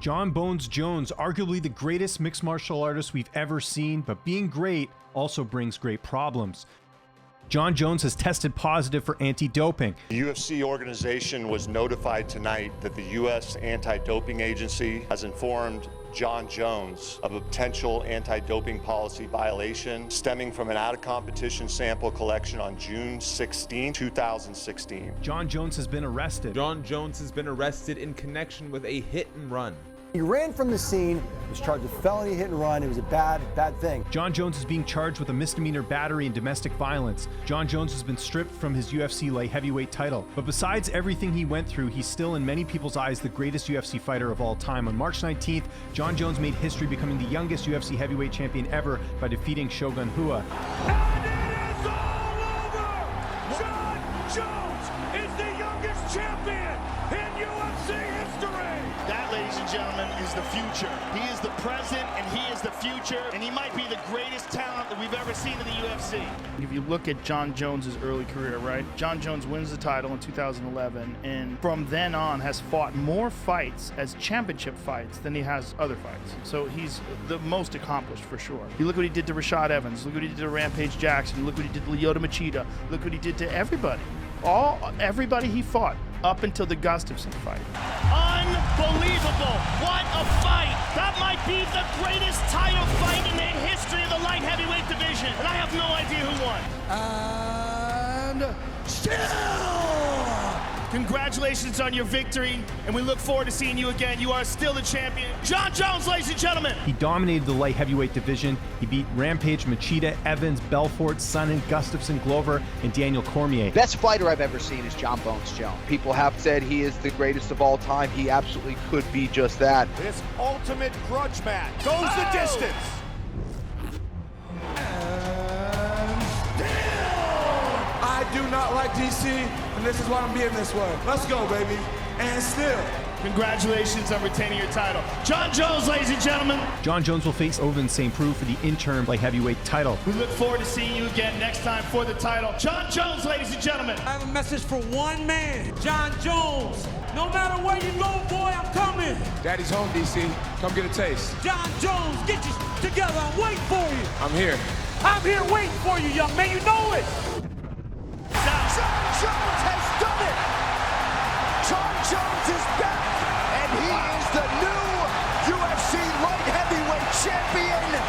Jon "Bones" Jones, arguably the greatest mixed martial artist we've ever seen, but being great also brings great problems. Jon Jones has tested positive for anti-doping. The UFC organization was notified tonight that the U.S. Anti-Doping Agency has informed Jon Jones of a potential anti-doping policy violation stemming from an out-of-competition sample collection on June 16, 2016. Jon Jones has been arrested. Jon Jones has been arrested in connection with a hit and run. He ran from the scene, was charged with felony hit and run. It was a bad thing. Jon Jones is being charged with a misdemeanor battery and domestic violence. Jon Jones has been stripped from his UFC light heavyweight title. But besides everything he went through, he's still, in many people's eyes, the greatest UFC fighter of all time. On March 19th, Jon Jones made history, becoming the youngest UFC heavyweight champion ever by defeating Shogun Rua. And it is all over! Jon Jones is the youngest champion in UFC history! That, ladies and gentlemen, is the future. He is the present and he is the future, and he might be the greatest talent that we've ever seen in the UFC. If you look at Jon Jones's early career, right? Jon Jones wins the title in 2011, and from then on has fought more fights as championship fights than he has other fights. So he's the most accomplished for sure. You look what he did to Rashad Evans, look what he did to Rampage Jackson, look what he did to Lyoto Machida, look what he did to everybody. Everybody he fought up until the Gustafsson fight. Unbelievable! What a fight! That might be the greatest title fight in the history of the light heavyweight division, and I have no idea who won. And still! Congratulations on your victory, and we look forward to seeing you again. You are still the champion. Jon Jones, ladies and gentlemen. He dominated the light heavyweight division. He beat Rampage, Machida, Evans, Belfort, Sonnen, Gustafsson, Glover, and Daniel Cormier. Best fighter I've ever seen is Jon Bones Jones. People have said he is the greatest of all time. He absolutely could be just that. This ultimate grudge match goes the distance. And still! I do not like DC, and this is why I'm being this way. Let's go, baby. And still. Congratulations on retaining your title. Jon Jones, ladies and gentlemen. Jon Jones will face Ovin St. Preux for the interim light heavyweight title. We look forward to seeing you again next time for the title. Jon Jones, ladies and gentlemen. I have a message for one man, Jon Jones. No matter where you go, boy, I'm coming. Daddy's home, DC. Come get a taste. Jon Jones, get you together. I'm waiting for you. I'm here. I'm here waiting for you, young man. You know it. Jon Jones has done it. Jon Jones is back, and he is the new UFC light heavyweight champion.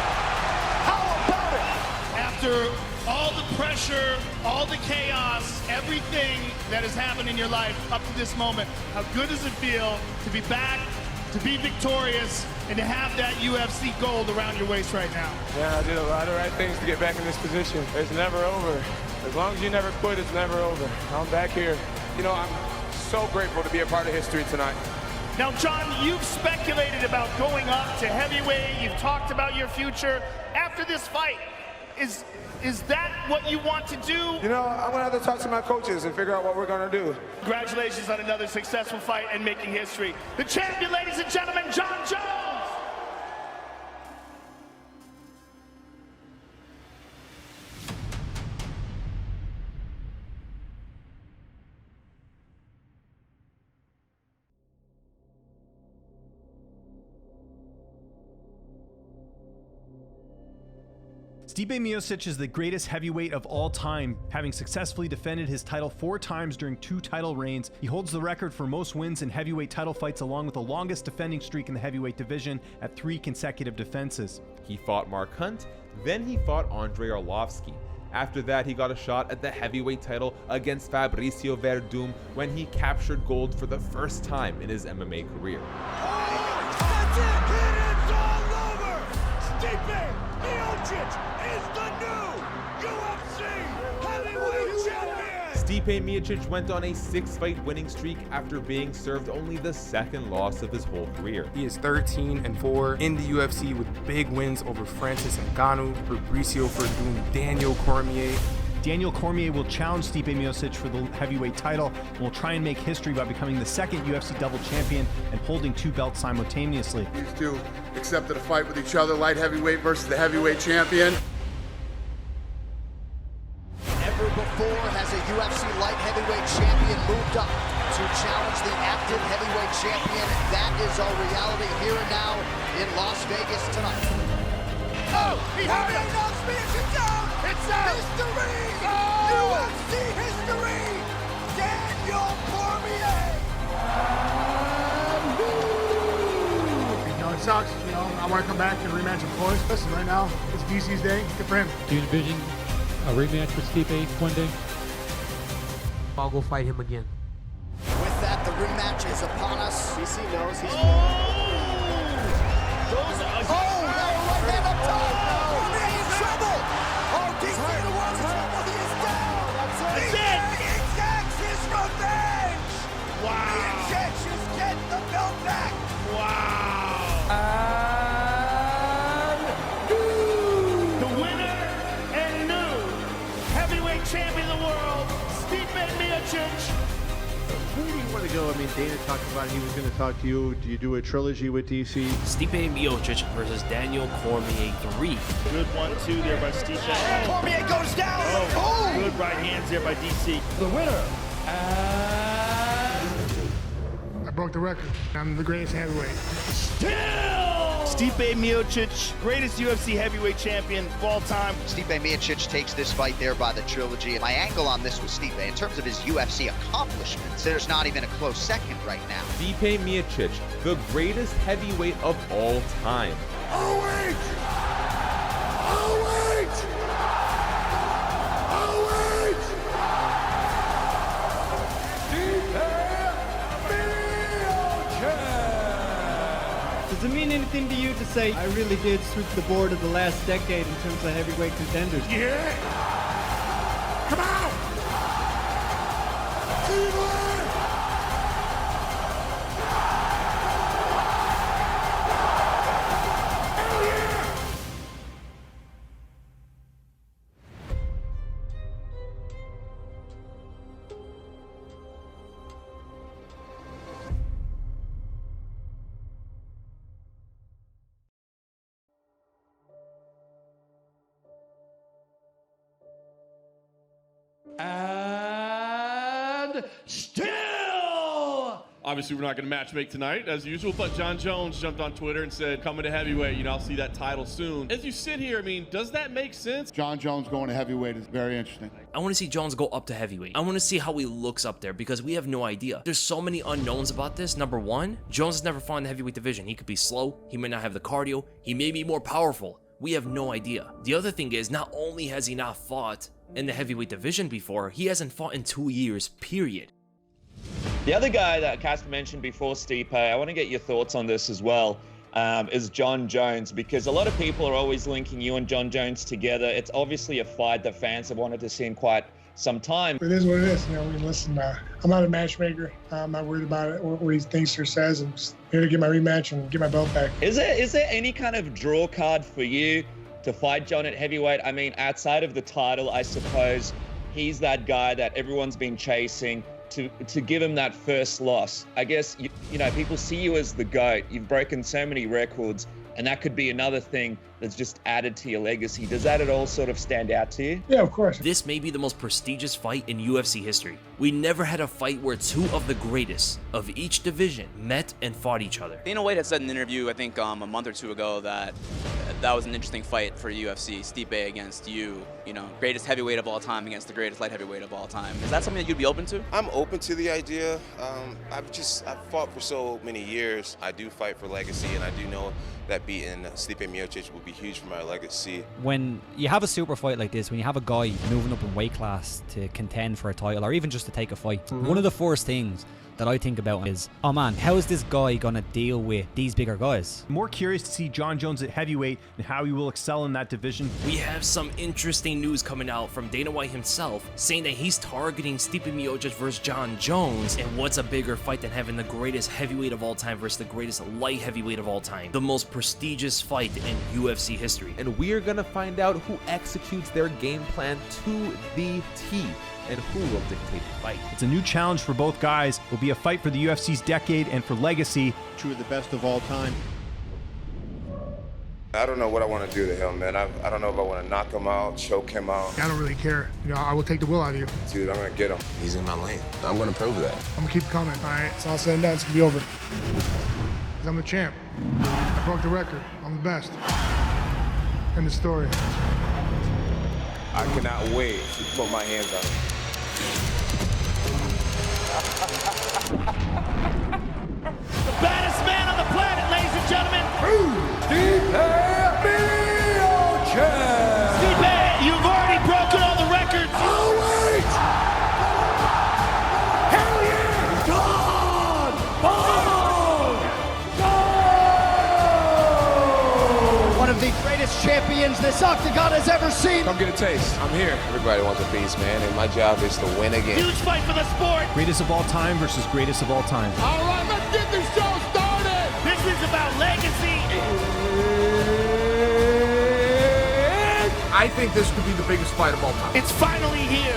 How about it? After all the pressure, all the chaos, everything that has happened in your life up to this moment, how good does it feel to be back, to be victorious, and to have that UFC gold around your waist right now? Yeah, I did a lot of right things to get back in this position. It's never over. As long as you never quit, it's never over. I'm back here. You know, I'm so grateful to be a part of history tonight. Now, Jon, you've speculated about going up to heavyweight. You've talked about your future. After this fight, is that what you want to do? You know, I'm gonna have to talk to my coaches and figure out what we're gonna do. Congratulations on another successful fight and making history. The champion, ladies and gentlemen, Jon Jones! Stipe Miocic is the greatest heavyweight of all time, having successfully defended his title 4 times during 2 title reigns. He holds the record for most wins in heavyweight title fights, along with the longest defending streak in the heavyweight division at 3 consecutive defenses. He fought Mark Hunt, then he fought Andrei Arlovski. After that, he got a shot at the heavyweight title against Fabricio Verdum when he captured gold for the first time in his MMA career. Oh, that's it! It is all over! Stipe Miocic is the new UFC heavyweight champion! Stipe Miocic went on a 6-fight winning streak after being served only the 2nd loss of his whole career. He is 13-4 in the UFC with big wins over Francis Ngannou, Fabricio Verdum, Daniel Cormier. Daniel Cormier will challenge Stipe Miocic for the heavyweight title and will try and make history by becoming the 2nd UFC double champion and holding 2 belts simultaneously. These two accepted a fight with each other, light heavyweight versus the heavyweight champion. Never before has a UFC light heavyweight champion moved up to challenge the active heavyweight champion. That is our reality here and now in Las Vegas tonight. Oh, he had it! It's out! It's out! History! Oh! UFC history! Daniel Cormier! You know, it sucks. You know, I want to come back and rematch, of course. Listen, right now, it's DC's day. Good for him. Do you envision a rematch with Stipe one day? I'll go fight him again. With that, the rematch is upon us. DC knows he's... Right hand up top! Cormier in trouble! Oh, DC in the world of trouble! He is down! That's it! He exacts his revenge! Wow! The injections get the belt back! Wow! And the winner and new heavyweight champion of the world, Stipe Miocic. Where do you want to go? I mean, Dana talked about he was going to talk to you. Do you do a trilogy with DC? Stipe Miocic versus Daniel Cormier 3. Good 1-2 there by Stipe. Oh, Cormier goes down! Oh, good right hands there by DC. The winner. I broke the record. I'm the greatest heavyweight. Stipe Miocic, greatest UFC heavyweight champion of all time. Stipe Miocic takes this fight there by the trilogy. My angle on this was Stipe. In terms of his UFC accomplishments, there's not even a close second right now. Stipe Miocic, the greatest heavyweight of all time. Oh, wait! Oh, wait! Oh, wait! Does it mean anything to you to say I really did sweep the board of the last decade in terms of heavyweight contenders? Yeah! Come on! And still! Obviously, we're not going to match make tonight, as usual, but Jon Jones jumped on Twitter and said, coming to heavyweight, you know, I'll see that title soon. As you sit here, I mean, does that make sense? Jon Jones going to heavyweight is very interesting. I want to see Jones go up to heavyweight. I want to see how he looks up there because we have no idea. There's so many unknowns about this. Number one, Jones has never fought in the heavyweight division. He could be slow. He may not have the cardio. He may be more powerful. We have no idea. The other thing is, not only has he not fought in the heavyweight division before, he hasn't fought in 2 years, period. The other guy that Cass mentioned before, Stipe, I want to get your thoughts on this as well, is Jon Jones, because a lot of people are always linking you and Jon Jones together. It's obviously a fight that fans have wanted to see in quite some time. It is what it is. You know, listen, I'm not a matchmaker. I'm not worried about it, what he thinks or says. I'm just here to get my rematch and get my belt back. Is there any kind of draw card for you to fight Jon at heavyweight? I mean, outside of the title, I suppose he's that guy that everyone's been chasing to give him that first loss. I guess, you know, people see you as the GOAT. You've broken so many records, and that could be another thing that's just added to your legacy. Does that at all sort of stand out to you? Yeah, of course. This may be the most prestigious fight in UFC history. We never had a fight where two of the greatest of each division met and fought each other. Dana White had said in an interview, I think a month or two ago, that that was an interesting fight for UFC. Stipe against you know, greatest heavyweight of all time against the greatest light heavyweight of all time. Is that something that you'd be open to? I'm open to the idea. I've fought for so many years. I do fight for legacy, and I do know that beating Stipe Miocic will be huge for my legacy. When you have a super fight like this, when you have a guy moving up in weight class to contend for a title or even just to take a fight, one of the first things that I think about is, oh man, how is this guy gonna deal with these bigger guys? More curious to see Jon Jones at heavyweight and how he will excel in that division. We have some interesting news coming out from Dana White himself, saying that he's targeting Stipe Miocic versus Jon Jones. And what's a bigger fight than having the greatest heavyweight of all time versus the greatest light heavyweight of all time? The most prestigious fight in UFC history. And we are gonna find out who executes their game plan to the T, and who will dictate the fight. It's a new challenge for both guys. It will be a fight for the UFC's decade and for legacy. Two of the best of all time. I don't know what I want to do to him, man. I don't know if I want to knock him out, choke him out. I don't really care. You know, I will take the will out of you. Dude, I'm going to get him. He's in my lane. I'm going to prove that. I'm gonna keep coming, all right? It's all said and done, it's gonna be over. 'Cause I'm the champ. I broke the record. I'm the best. End of story. I cannot wait to put my hands on him. The baddest man on the planet, ladies and gentlemen. Stipe Miocic! Stipe, you've already broken all the records. Oh, wait! Hell yeah! God! One of the greatest champions this octagon has ever seen. Come get a taste. I'm here. Everybody wants a piece, man, and my job is to win again. Huge fight for the sport. Greatest of all time versus greatest of all time. All right, let's get this show started. This is about legacy. I think this could be the biggest fight of all time. It's finally here.